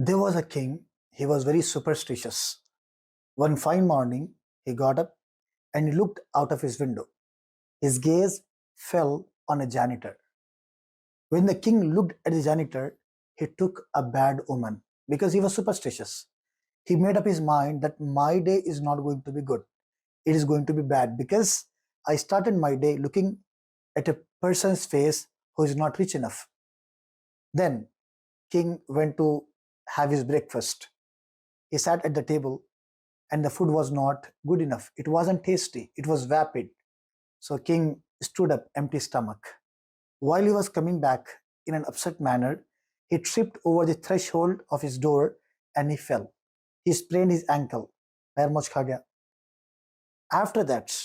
There was a king, he was very superstitious. One fine morning, he got up and he looked out of his window. His gaze fell on a janitor. When the king looked at the janitor, he took a bad omen because he was superstitious. He made up his mind that my day is not going to be good. It is going to be bad because I started my day looking at a person's face who is not rich enough. Then king went to have his breakfast. He sat at the table and the food was not good enough. It wasn't tasty. It was vapid. So king stood up empty stomach. While he was coming back in an upset manner, he tripped over the threshold of his door and he fell. He sprained his ankle. पैर मोच खा गया. After that,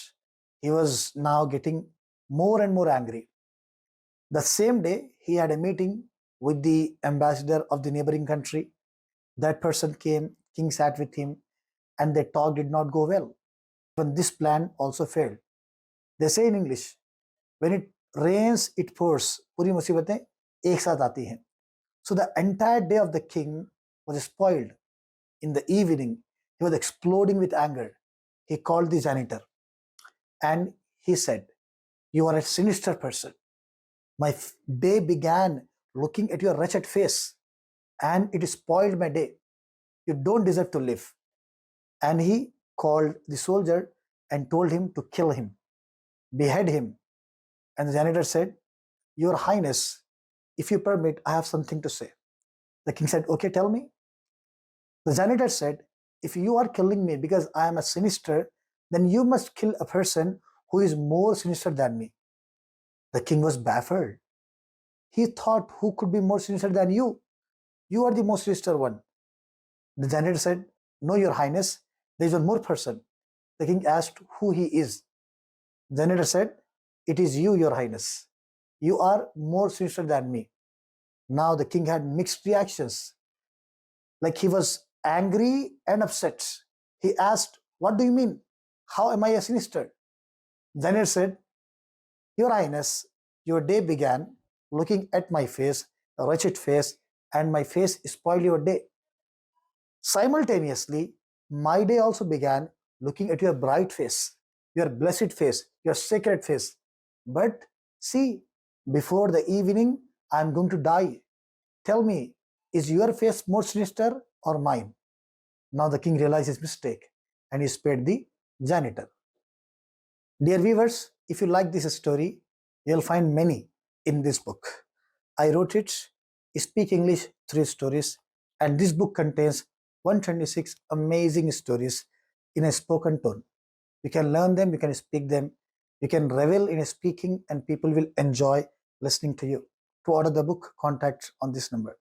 he was now getting more and more angry. The same day, he had a meeting with the ambassador of the neighboring country. That person came, king sat with him, and their talk did not go well. Even this plan also failed. They say in English, when it rains, it pours. पूरी मुसीबतें एक साथ आती हैं. So the entire day of the king was spoiled. In the evening, he was exploding with anger. He called the janitor and he said, "You are a sinister person. My day began looking at your wretched face and it spoiled my day. You don't deserve to live." And he called the soldier and told him to kill him, behead him. And the janitor said, "Your Highness, if you permit, I have something to say." The king said, "Okay, tell me." The janitor said, "If you are killing me because I am a sinister, then you must kill a person who is more sinister than me." The king was baffled. He thought, who could be more sinister than you? You are the most sinister one. The janitor said, "No, Your Highness, there is one more person." The king asked who he is. The janitor said, "It is you, Your Highness. You are more sinister than me." Now the king had mixed reactions. Like he was angry and upset. He asked, "What do you mean? How am I a sinister?" Janitor said, "Your Highness, your day began looking at my face, a wretched face, and my face spoiled your day. Simultaneously, my day also began looking at your bright face, your blessed face, your sacred face. But see, before the evening, I am going to die. Tell me, is your face more sinister or mine?" Now the king realized his mistake and he spared the janitor. Dear viewers, if you like this story, you'll find many in this book. I wrote it, Speak English Through Stories, and this book contains 126 amazing stories in a spoken tone. You can learn them, you can speak them, you can revel in speaking, and people will enjoy listening to you. To order the book, contact on this number.